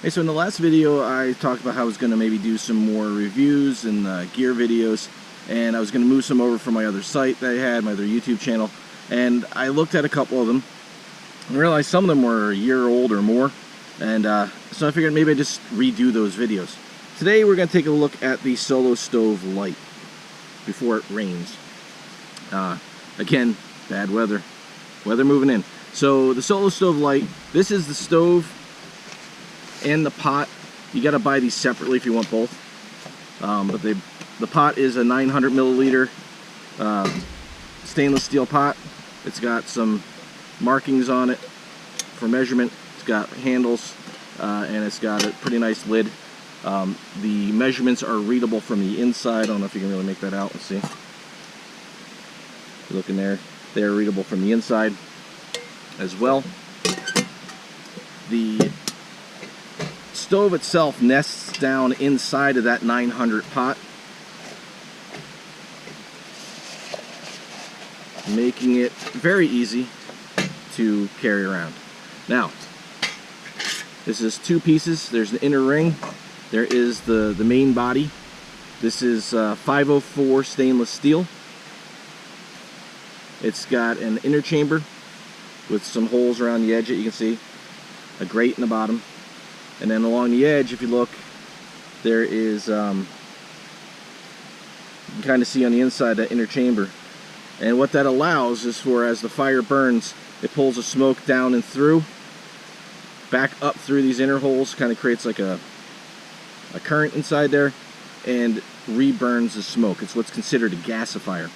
Hey, so in the last video I talked about how I was going to maybe do some more reviews and gear videos, and I was going to move some over from my other site that I had, my other YouTube channel, and I looked at a couple of them and realized some of them were a year old or more, and so I figured maybe I'd just redo those videos. Today we're going to take a look at the Solo Stove Lite before it rains. Again, bad weather moving in. So the Solo Stove Lite, this is the stove and the pot. You got to buy these separately if you want both. But the pot is a 900 milliliter stainless steel pot. It's got some markings on it for measurement. It's got handles and it's got a pretty nice lid. The measurements are readable from the inside. I don't know if you can really make that out. Let's see. Look in there. They're readable from the inside as well. The stove itself nests down inside of that 900 pot, making it very easy to carry around. Now, this is two pieces. There's an inner ring. There is the main body. This is 504 stainless steel. It's got an inner chamber with some holes around the edge that you can see, a grate in the bottom. And then along the edge, if you look, there is, you can kind of see on the inside that inner chamber. And what that allows is for, as the fire burns, it pulls the smoke down and through, back up through these inner holes, kind of creates like a current inside there, and re-burns the smoke. It's what's considered a gasifier.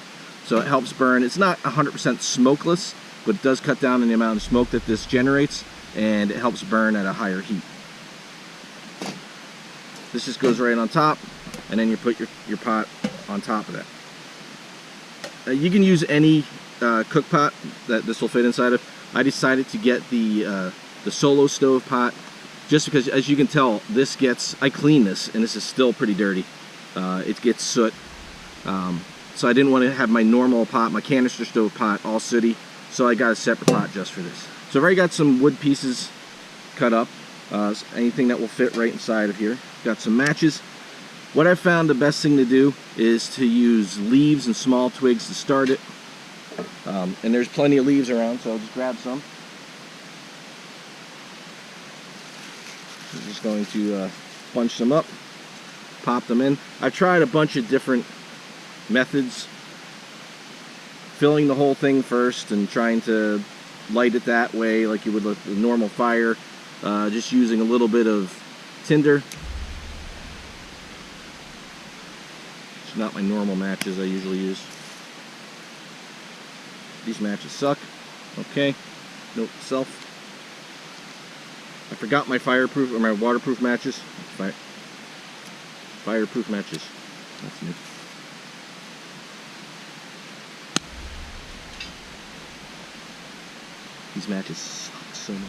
So it helps burn. It's not 100% smokeless, but it does cut down on the amount of smoke that this generates, and it helps burn at a higher heat. This just goes right on top, and then you put your pot on top of that. You can use any cook pot that this will fit inside of. I decided to get the Solo Stove pot just because, as you can tell, this gets, I clean this, and this is still pretty dirty. It gets soot. So I didn't want to have my normal pot, my canister stove pot, all sooty, so I got a separate pot just for this. So I've already got some wood pieces cut up, anything that will fit right inside of here. Got some matches. What I found the best thing to do is to use leaves and small twigs to start it. And there's plenty of leaves around, so I'll just grab some. I'm just going to bunch them up, pop them in. I've tried a bunch of different methods, filling the whole thing first and trying to light it that way like you would with a normal fire, just using a little bit of tinder. It's not my normal matches I usually use. These matches suck. Okay, note to self. I forgot my fireproof or my waterproof matches. Fireproof matches. That's new. These matches suck so much.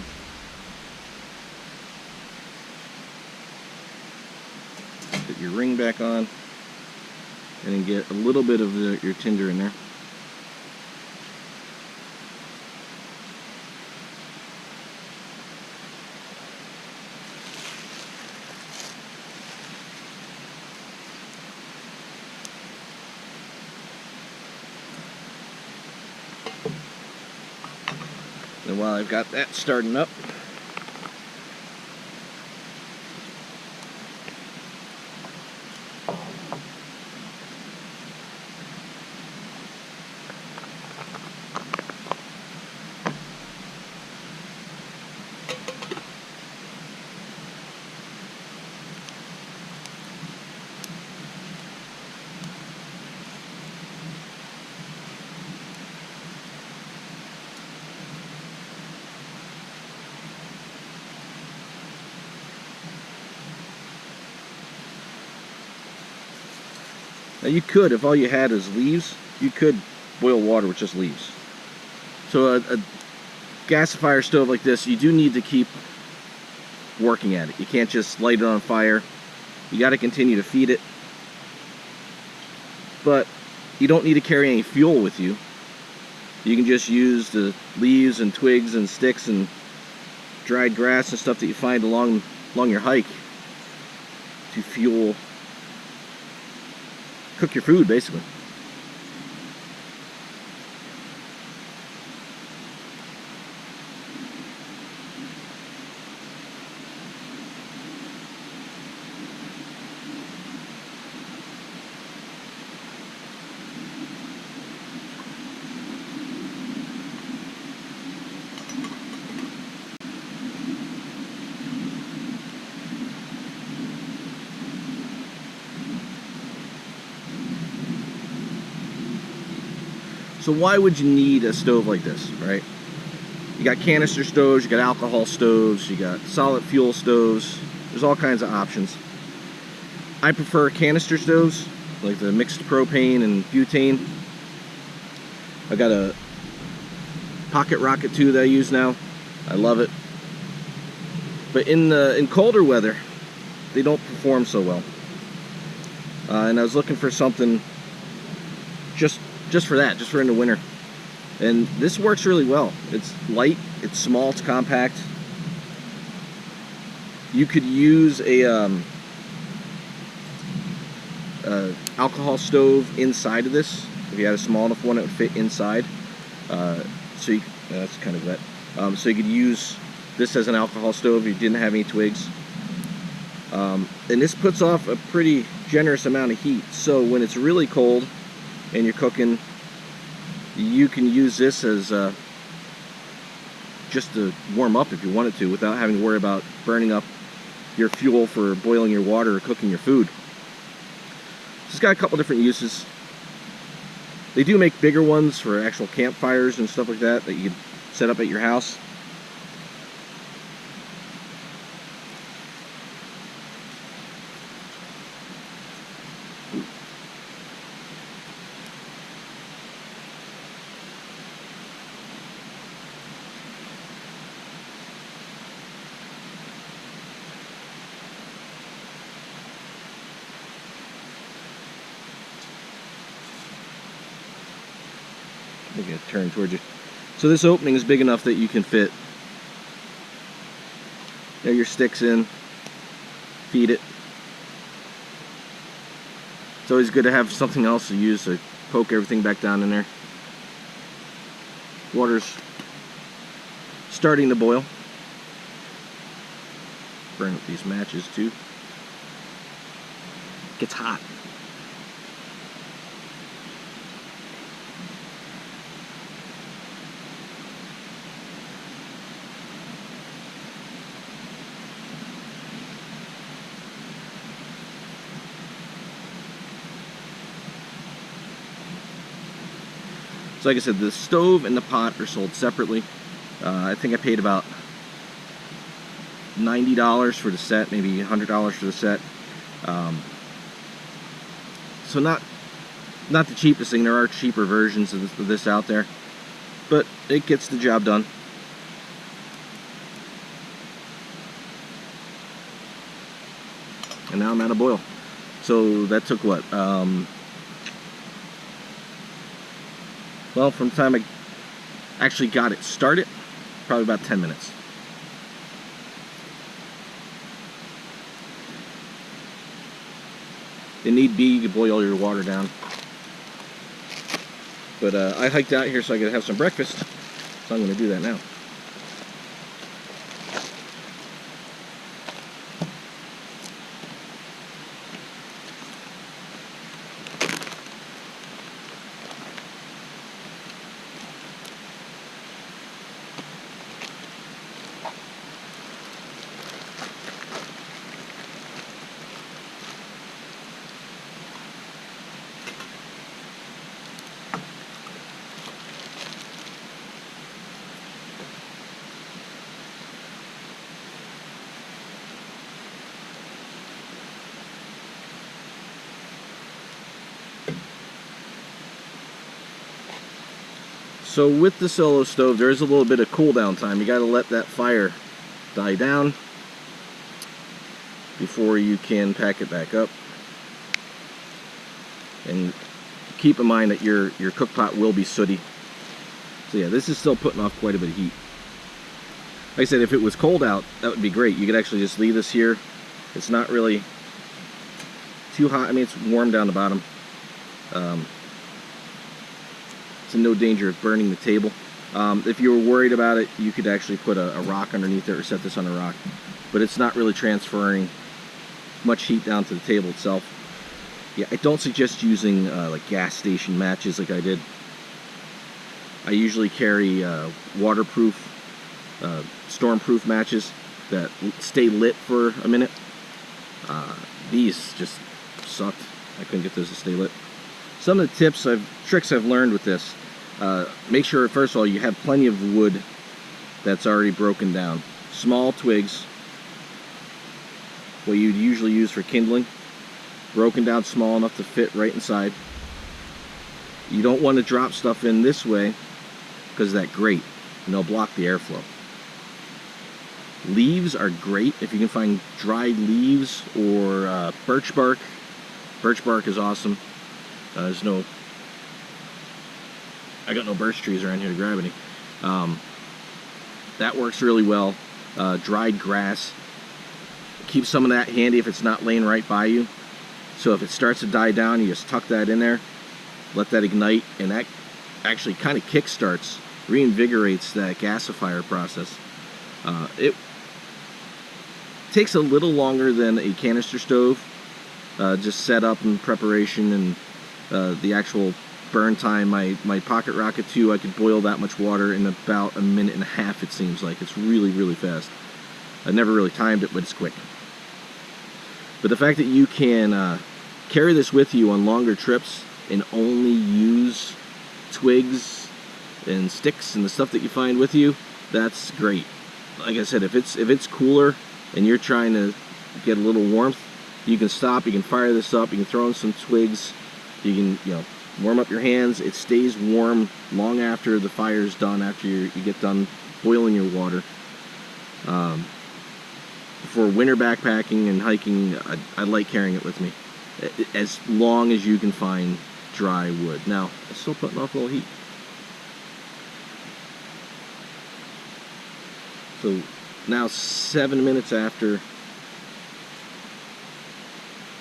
Put your ring back on, and then get a little bit of your tinder in there. And while I've got that starting up, now you could, if all you had is leaves, you could boil water with just leaves. So a gasifier stove like this, you do need to keep working at it. You can't just light it on fire. You got to continue to feed it. But you don't need to carry any fuel with you. You can just use the leaves and twigs and sticks and dried grass and stuff that you find along along your hike to cook your food, basically. So why would you need a stove like this, right? You got canister stoves, you got alcohol stoves, you got solid fuel stoves. There's all kinds of options. I prefer canister stoves, like the mixed propane and butane. I got a Pocket Rocket 2 that I use now. I love it. But in colder weather, they don't perform so well. And I was looking for something just for that, just for in the winter. And this works really well. It's light, it's small, it's compact. You could use a alcohol stove inside of this. If you had a small enough one, it would fit inside. That's kind of wet. So you could use this as an alcohol stove if you didn't have any twigs. And this puts off a pretty generous amount of heat. So when it's really cold and you're cooking, you can use this as just to warm up if you wanted to, without having to worry about burning up your fuel for boiling your water or cooking your food. It's got a couple different uses. They do make bigger ones for actual campfires and stuff like that you can set up at your house. I'm going to turn towards you. So this opening is big enough that you can fit your sticks in, feed it. It's always good to have something else to use to poke everything back down in there. Water's starting to boil. Burn up these matches too. It gets hot. So like I said, the stove and the pot are sold separately. I think I paid about $90 for the set, maybe $100 for the set. So not the cheapest thing. There are cheaper versions of this out there, but it gets the job done. And now I'm out of boil. So that took what? Well, from the time I actually got it started, probably about 10 minutes. If need be, you can boil your water down. But I hiked out here so I could have some breakfast, so I'm going to do that now. So with the Solo Stove, there is a little bit of cool down time. You got to let that fire die down before you can pack it back up. And keep in mind that your cook pot will be sooty. So yeah, this is still putting off quite a bit of heat. Like I said, if it was cold out, that would be great. You could actually just leave this here. It's not really too hot. I mean, it's warm down the bottom. It's in no danger of burning the table. If you were worried about it, you could actually put a rock underneath it or set this on a rock. But it's not really transferring much heat down to the table itself. Yeah, I don't suggest using like gas station matches like I did. I usually carry waterproof, stormproof matches that stay lit for a minute. These just sucked. I couldn't get those to stay lit. Some of the tricks I've learned with this, make sure first of all you have plenty of wood that's already broken down. Small twigs, what you'd usually use for kindling, broken down small enough to fit right inside. You don't want to drop stuff in this way because of that grate, and they'll block the airflow. Leaves are great if you can find dried leaves or birch bark. Birch bark is awesome. I got no birch trees around here to grab any. That works really well. Dried grass. Keep some of that handy if it's not laying right by you. So if it starts to die down, you just tuck that in there, let that ignite, and that actually kind of kickstarts, reinvigorates that gasifier process. It takes a little longer than a canister stove, just set up and preparation and the actual burn time. My Pocket Rocket 2, I could boil that much water in about a minute and a half, it seems like. It's really, really fast. I never really timed it, but it's quick. But the fact that you can carry this with you on longer trips and only use twigs and sticks and the stuff that you find with you, that's great. Like I said, if it's cooler and you're trying to get a little warmth, you can stop, you can fire this up, you can throw in some twigs, you can warm up your hands. It stays warm long after the fire's done, after you get done boiling your water. For winter backpacking and hiking, I like carrying it with me, as long as you can find dry wood. Now, it's still putting off a little heat. So now 7 minutes after,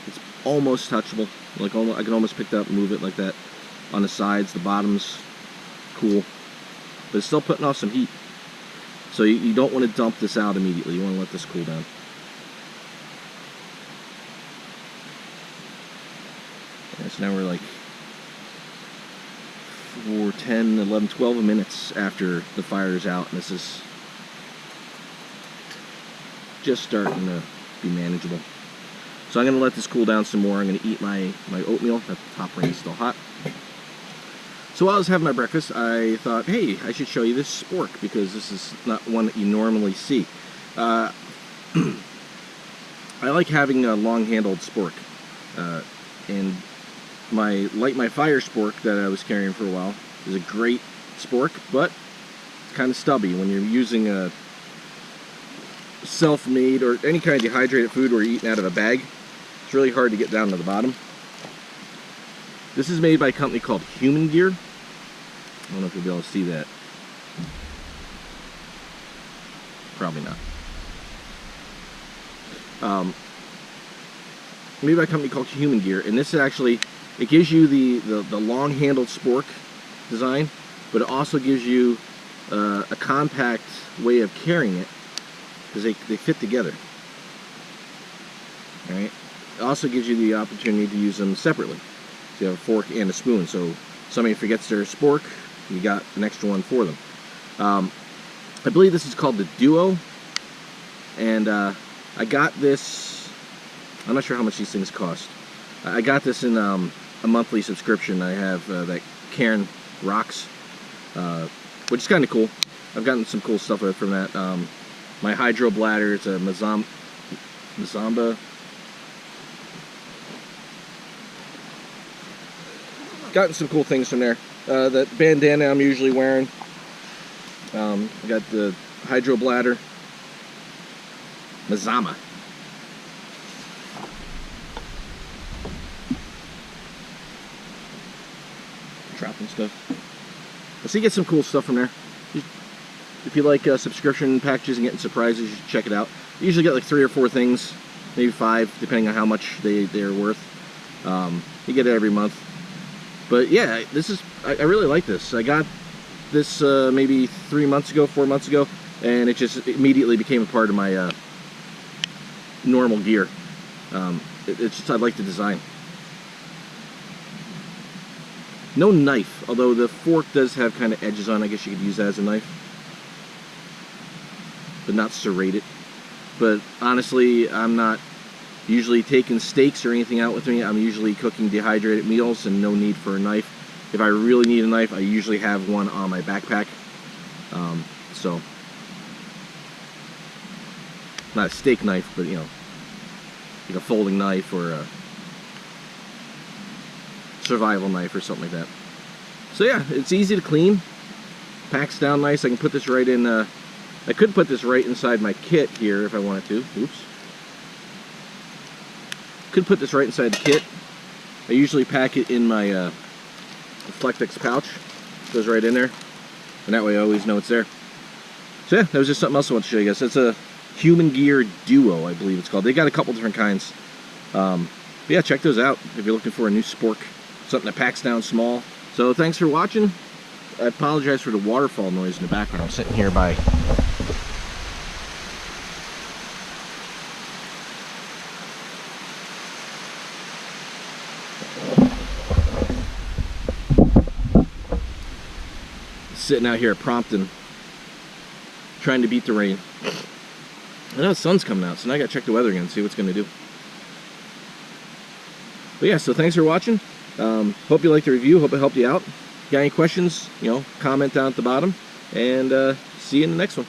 it's almost touchable. Like I can almost pick it up and move it like that. On the sides, the bottom's cool, but it's still putting off some heat. So you don't want to dump this out immediately. You want to let this cool down. Yeah, so now we're like 10, 11, 12 minutes after the fire's out, and this is just starting to be manageable. So I'm going to let this cool down some more. I'm going to eat my oatmeal. That top ring is still hot. So while I was having my breakfast, I thought, hey, I should show you this spork, because this is not one that you normally see. I like having a long-handled spork. And my Light My Fire spork that I was carrying for a while is a great spork, but it's kind of stubby. When you're using a self-made or any kind of dehydrated food where you're eating out of a bag, it's really hard to get down to the bottom. This is made by a company called Human Gear. I don't know if you'll be able to see that. Probably not. Made by a company called Human Gear, and this is actually, it gives you the long-handled spork design, but it also gives you a compact way of carrying it, because they fit together. All right. It also gives you the opportunity to use them separately. So you have a fork and a spoon, so if somebody forgets their spork, you got an extra one for them. I believe this is called the Duo, and I got this, I'm not sure how much these things cost. I got this in a monthly subscription. I have that Cairn rocks, which is kind of cool. I've gotten some cool stuff from that. My hydro bladder, it's a Mazamba. Gotten some cool things from there. That bandana I'm usually wearing. I got the hydro bladder. Mazama. Dropping stuff. So you get some cool stuff from there. if you like subscription packages and getting surprises, you should check it out. You usually get like 3 or 4 things, maybe 5, depending on how much they're worth. You get it every month. But yeah, I really like this. I got this maybe 3 months ago, 4 months ago, and it just immediately became a part of my normal gear. It's just, I like the design. No knife, although the fork does have kind of edges on it. I guess you could use that as a knife, but not serrate it. But honestly, I'm not usually taking steaks or anything out with me. I'm usually cooking dehydrated meals and no need for a knife. If I really need a knife, I usually have one on my backpack. So, not a steak knife, but you know, like a folding knife or a survival knife or something like that. So yeah, it's easy to clean, packs down nice. I can put this right in, I could put this right inside my kit here if I wanted to. Oops. Could put this right inside the kit. I usually pack it in my Flectex pouch. Goes right in there, and that way I always know it's there. So yeah, that was just something else I want to show you guys. It's a Human Gear Duo, I believe it's called. They got a couple different kinds. But yeah, check those out if you're looking for a new spork, something that packs down small. So thanks for watching. I apologize for the waterfall noise in the background. I'm sitting here by sitting out here at Prompton, trying to beat the rain. I know the sun's coming out, so now I gotta check the weather again and see what's gonna do. But yeah, so thanks for watching. Hope you liked the review. Hope it helped you out. Got any questions, you know, comment down at the bottom, and see you in the next one.